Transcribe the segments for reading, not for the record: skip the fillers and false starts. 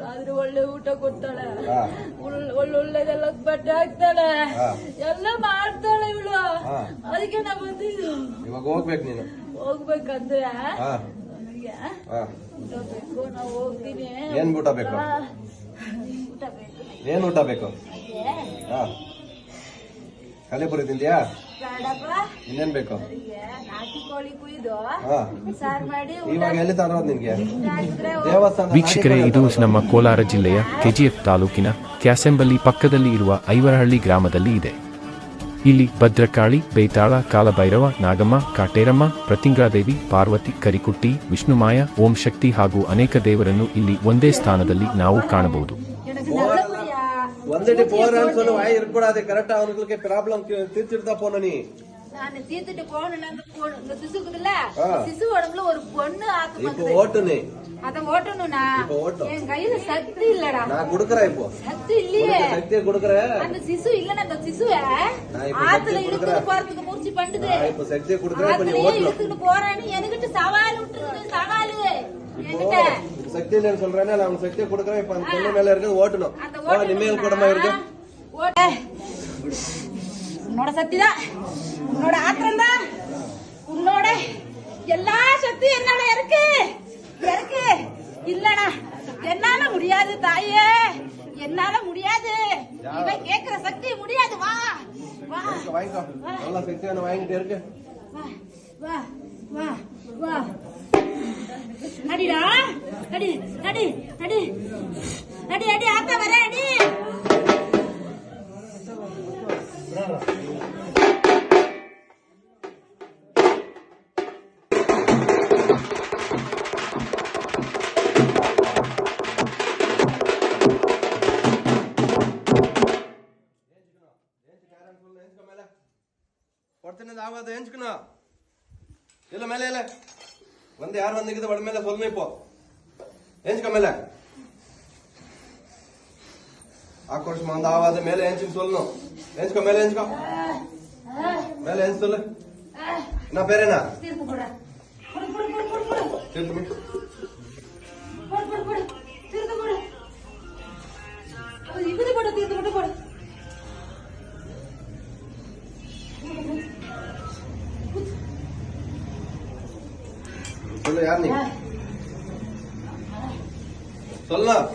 ಆದ್ರೆ ಒಳ್ಳೆ ಊಟ ಕೊಡ್ತಾಳೆ, ಒಳ್ಳೊಳ್ಳೆದೆಲ್ಲ ಬಟ್ಟೆ ಹಾಕ್ತಾಳೆ, ಎಲ್ಲ ಮಾಡ್ತಾಳೆ ಇವಳು. ಅದಕ್ಕೆ ನಾ ಬಂದಿದ್ದು. ಇವಾಗ ಹೋಗ್ಬೇಕು ನೀನು. ಹೋಗ್ಬೇಕಂದ್ರೆ ನನಗೆ ಊಟ ಬೇಕು, ನಾವು ಹೋಗ್ತೀನಿ. ಏನ್ ಊಟ ಬೇಕು? ಊಟ ಬೇಕು. ಏನ್ ಊಟ ಬೇಕು? ಕಲಿಪುರಿ ತಿಂದ್ಯಾ? ಬೇಡಪ್ಪ. ಇನ್ನೇನ್ ಬೇಕು? ನಾಟಿ ಕೋಳಿ ಕುಯ್ದು ಸಾರು ಮಾಡಿ ಇವಾಗ ಎಲ್ಲಿ ತರೋದು ನಿನ್ಗೆ? ವೀಕ್ಷಕರೇ, ಇದು ನಮ್ಮ ಕೋಲಾರ ಜಿಲ್ಲೆಯ ಕೆಜಿಎಫ್ ತಾಲೂಕಿನ ಕ್ಯಾಸೆಂಬಲ್ಲಿ ಪಕ್ಕದಲ್ಲಿ ಇರುವ ಐವರಹಳ್ಳಿ ಗ್ರಾಮದಲ್ಲಿ ಇದೆ. ಇಲ್ಲಿ ಭದ್ರಕಾಳಿ, ಬೇತಾಳ, ಕಾಲಭೈರವ, ನಾಗಮ್ಮ, ಕಾಟೇರಮ್ಮ, ಪ್ರತಿಂಗ್ರಾದೇವಿ, ಪಾರ್ವತಿ, ಕರಿಕುಟ್ಟಿ, ವಿಷ್ಣುಮಾಯ, ಓಂ ಶಕ್ತಿ ಹಾಗೂ ಅನೇಕ ದೇವರನ್ನು ಇಲ್ಲಿ ಒಂದೇ ಸ್ಥಾನದಲ್ಲಿ ನಾವು ಕಾಣಬಹುದು. வந்துட்டு போறேன்னு சொல்லி வாய் இருக்கக்கூடாது. கரெக்டா அவங்களுக்கு ப்ராப்ளம் தீர்த்துட்டு தான் போன நீ. நான் தீர்த்துட்டு போகணும்னா இந்த சிசு இருக்குல்ல, சிசு உடம்புல ஒரு பொண்ணு ஆத்மா. இப்போ ஓட்டுனே. அத ஓட்டணும்னா என் கையில சக்தி இல்லடா. நான் குடுக்குறேன். இப்போ சக்தி இல்லையே. சக்தியை குடுக்குறேன். அந்த சிசு இல்லனா அந்த சிசுவை ஆத்துல இழுத்துட்டு போறதுக்கு முயற்சி பண்ணுது. இப்போ சக்தியை குடுக்குறேன். இப்ப நீ ஓட்டு. இழுத்துட்டு போறானே எனக்கிட்ட சவால் விட்டுருக்கு. சவால் என்கிட்ட சக்தி இல்லன்னு சொல்றேனே, நான் உனக்கு சக்தியை குடுக்குறேன். இப்ப அந்த பொண்ணு மேல இருக்கு ஓட்டணும். நிம்மேல் கூடமா இருக்கு. ஓட்ட உன்னோட சக்தி தான், உன்னோட ஆத்திரம் தான், உன்னோட எல்லா சக்தி என்னோட இருக்கு இருக்கு. இல்லடா என்னால முடியாது தாயே, என்னால முடியாது. இவன் கேக்குற சக்தி முடியாது. வா வா வாங்கிக்கோ. நல்ல சக்தி நான் வாங்கிட்டே இருக்கு. வா வா வா வா. அடிடா அடி அடி அடி அடி அடி. ஆத்தா வர அடி. பொறுத்தினது ஆகாது. ஏஞ்சுக்கணும். இல்ல மேல இல்ல வந்து யார் வந்துக்குது வட மேல சொல்லணும். இப்போ ஏஞ்சுக்க மேல. ஆக்ரோஷமா வந்து ஆகாது. மேல ஏஞ்சுன்னு சொல்லணும். ஏஞ்சுக்கோ. மேல ஏஞ்சுக்கோ. மேல ஏஞ்சு சொல்லு. என்ன பேர்? என்ன சொல்லு. யார் நீ? சொல்லலாம்.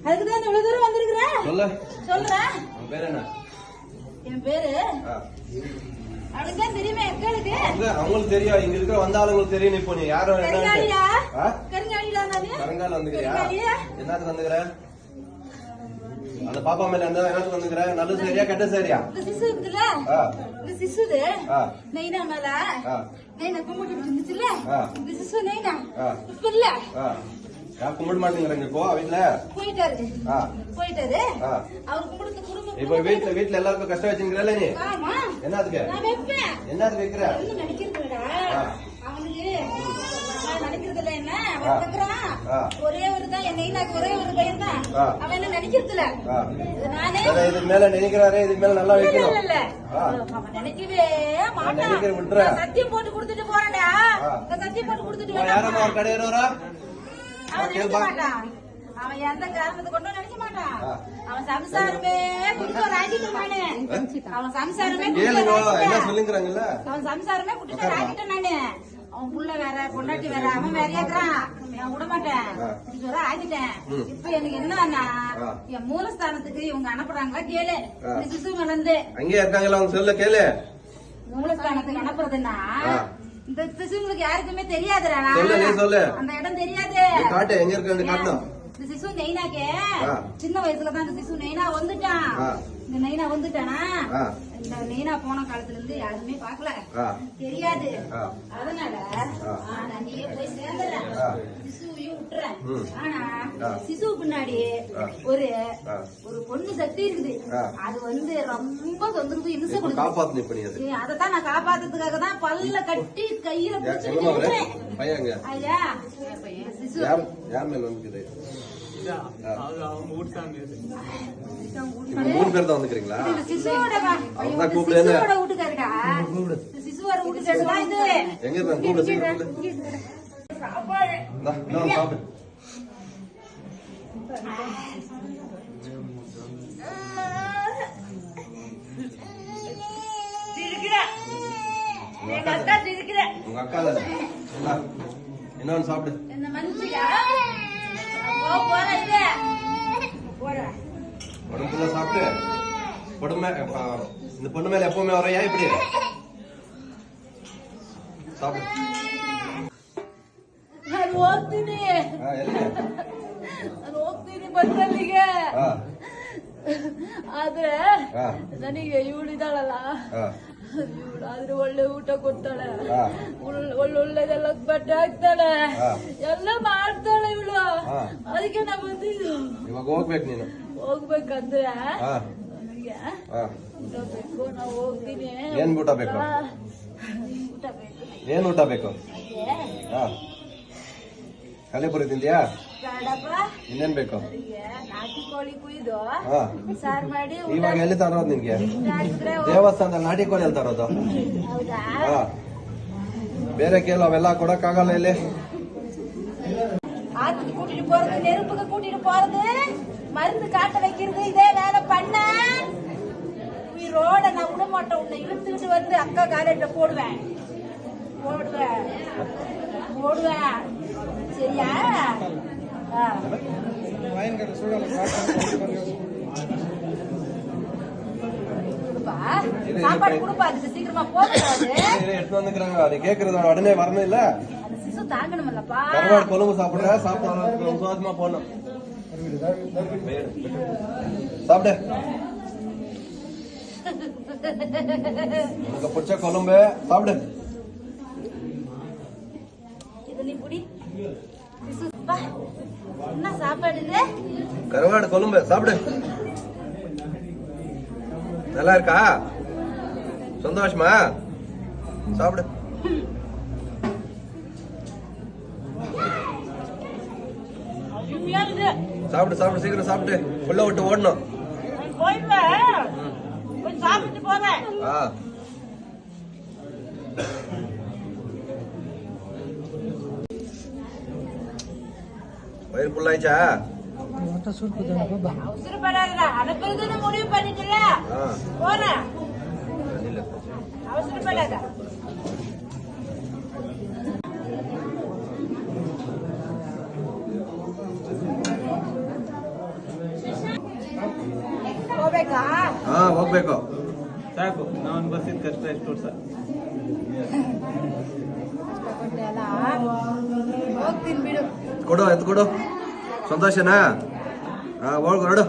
அதுக்குதான் இவ்வளவு தூரம் வந்திருக்கிறேன். சொல்லு. சொல்றேன். உன் பேர் என்ன? என் பேரு அவளுக்குதான் தெரியுமே. எங்களுக்கு அவங்களுக்கு தெரியும். இங்க இருக்கிற வந்த ஆளுங்களுக்கு தெரியும். இப்போ நீ யாரும் கருங்காலியா? கருங்காலியா நானு? கருங்கால் வந்துக்கிறியா? என்னத்துக்கு வந்துக்கிற? அந்த பாப்பா மேல இருந்தா என்னத்துக்கு வந்துக்கிற? நல்லது சரியா கெட்ட சரியா? இந்த சிசு இருக்குல்ல, இந்த சிசுது நெய்னா மேல நெய்னா கும்பிட்டு இருந்துச்சுல்ல, இந்த சிசு நெய்னா இப்ப இல்ல. யார் கும்பிட மாட்டேங்கிறாங்க இப்போ? வீட்டுல போயிட்டாரு. போயிட்டாரு. அவர் கும்பிடுறது குடும்பம். இப்ப வீட்டுல எல்லாருக்கும் கஷ்டம் வச்சுக்கிறல நீ? என்னதுக்கு? நான் வைப்பேன். என்னது வைக்கிற? நினைக்கிறதுடா அவனுக்கு நினைக்கிறது இல்ல. என்ன ஒரே ஒரு தான் என் நெய்னாக்கு ஒரே ஒரு பையன் தான். அவன் என்ன நினைக்கிறது இல்ல. நானே இதுக்கு மேல நினைக்கிறாரு. இதுக்கு மேல நல்லா வைக்கணும். இல்ல அவன் நினைக்கவே மாட்டான். சத்தியம் போட்டு கொடுத்துட்டு போறேன்டா. சத்தியம் போட்டு கொடுத்துட்டு யாரம்மா ஒரு கடையிறவரா? அவன் நினைக்க மாட்டான். அவன் எந்த காரணத்தை கொண்டும் நினைக்க மாட்டான். அவன் சம்சாரமே குடிக்க ஒரு ஆக்கிட்டு நானு. அவன் சம்சாரமே என்ன சொல்லுங்கிறாங்கல்ல. அவன் சம்சாரமே குடிக்க ஒரு ஆக்கிட்டேன் நானு. அவன் புள்ள வேற பொண்டாட்டி வேற அவன் வேற ஏக்குறான். நான் விட மாட்டேன். இதுவரை ஆகிட்டேன். இப்ப எனக்கு என்னன்னா என் மூலஸ்தானத்துக்கு இவங்க அனுப்புறாங்களா கேளு. இந்த சிசு வளர்ந்து அங்கே இருக்காங்களா அவங்க சொல்ல கேளு. மூலஸ்தானத்துக்கு அனுப்புறதுன்னா இந்த சிசுங்களுக்கு யாருக்குமே தெரியாதுடா. அந்த இடம் தெரியாது. காட்டு எங்க இருக்கு காட்டணும். இந்த சிசு நெய்னாக்கே சின்ன வயசுலதான் இந்த சிசு நெய்னா வந்துட்டான். இந்த நெய்னா வந்துட்டானா இந்த நெய்னா போன காலத்துல இருந்து யாருமே பாக்கல தெரியாது. அதனால நீயே போய் சேர்ந்துடுறேன். சிசுவையும் விட்டுறேன். ஆனா சிசு பின்னாடி ஒரு பொண்ணு சக்தி இருக்குது. அது வந்து ரொம்ப தொந்தரவு இம்சை கொடுக்குது. அதைத்தான் நான் காப்பாத்துறதுக்காக தான் பல்ல கட்டி கையில பிடிச்சிட்டு ஐயா சிசு மூணு பேர் தான் வந்துக்கிறீங்களா? சிசுவோட வீட்டுக்காரடா. சிசுவோட வீட்டுக்காரடா. இது எங்க இன்னொன்று சாப்பிடு. உங்க அக்கா தானே. இன்னொன்று சாப்பிடு. என்ன மனுஷியா போற இது போற உடம்புல சாப்பிட்டு பொண்ணு இந்த பொண்ணு மேல எப்பவுமே வரையா இப்படி சாப்பிடு. ನಾನು ಹೋಗ್ತೀನಿ ನಾನು ಹೋಗ್ತೀನಿ ಬಸ್ಸಲ್ಲಿಗೆ ಆದ್ರೆ ನನಗೆ ಇವಳಿದಾಳಲ್ಲ ಇವಳಾದ್ರೆ ಒಳ್ಳೆ ಊಟ ಕೊಡ್ತಾಳೆ ಒಳ್ಳೊಳ್ಳೆದೆಲ್ಲ ಬಟ್ಟೆ ಹಾಕ್ತಾಳೆ ಎಲ್ಲ ಮಾಡ್ತಾಳೆ ಇವಳು ಅದಕ್ಕೆ ನಾ ಬಂದಿದ್ದು. ಇವಾಗ ಹೋಗ್ಬೇಕು ನೀನು. ಹೋಗ್ಬೇಕಂದ್ರೆ ನನಗೆ ಊಟ ಬೇಕು. ನಾವು ಹೋಗ್ತೀನಿ. ಏನ್ ಊಟ ಬೇಕು? ಊಟ ಬೇಕು. ಏನ್ ಊಟ ಬೇಕು? ಕಲೆಪುರಿ ತಿಂದ್ಯಾ? ಬೇಡಪ್ಪ. ಇನ್ನೇನ್ ಬೇಕು? ನಾಟಿ ಕೋಳಿ ಕುಯ್ದು ಸಾರು ಮಾಡಿ ಇವಾಗ ಎಲ್ಲಿ ತರೋದು ನಿನ್ಗೆ? ಹಾಕಿದ್ರೆ ದೇವಸ್ಥಾನದಲ್ಲಿ ನಾಟಿ ಕೋಳಿ ಎಲ್ಲಿ ತರೋದು? ಹೌದಾ? ಬೇರೆ ಕೇಳು ಅವೆಲ್ಲ ಕೊಡಕ್ಕಾಗಲ್ಲ ಇಲ್ಲಿ. ஆத்துக்கு கூட்டிட்டு போறது, நெருப்புக்கு கூட்டிட்டு போறது, மருந்து காட்ட வைக்கிறது, இதே வேலை பண்ண உயிரோட நான் விட மாட்டேன். உன்னை இழுத்துக்கிட்டு வந்து அக்கா காலேஜ்ல போடுவேன் போடுவேன் போடுவேன். சரியா? கொடுப்பா, சாப்பாடு கொடுப்பா. அதுக்கு சீக்கிரமா போகாது. எடுத்து வந்துக்கிறாங்க. அது கேக்குறது உடனே வரணும் இல்ல. சிசு தாங்கணும்லப்பா. கருவாடு குழம்பு சாப்பிடுற சாப்பிட்டு விசுவாசமா போடணும். சாப்பிடு. உனக்கு பிடிச்ச குழம்பு சாப்பிடு. இது நீ புடி. சிசு பா, என்ன சாப்பாடு இது? கருவாடு குழம்பு சாப்பிடு. நல்லா இருக்கா? சந்தோஷமா? சாப்பிடு. சாப்பிடு சாப்பிடு சீக்கிரம் சாப்பிட்டு உள்ள விட்டு ஓடணும். சாப்பிட்டு போறேன். வயிறு ஃபுல்லாயிச்சா? அவசரப்படாதடா, அனுப்புறதுன்னு முடிவு பண்ணிட்டல. போறேன், அவசரப்படாத. ಹೋಗ್ಬೇಕಾ? ಹೋಗ್ಬೇಕು. ಸಾಕು, ನಾನು ಬಸ್ಸಿದ ಕಷ್ಟ ಎಷ್ಟು ವರ್ಷ ಹೋಗ್ತೀನಿ ಬಿಡು. ಕೊಡು ಎತ್ತು ಕೊಡು. ಸಂತೋಷನಾ? ಹೋಗು ನೋಡು.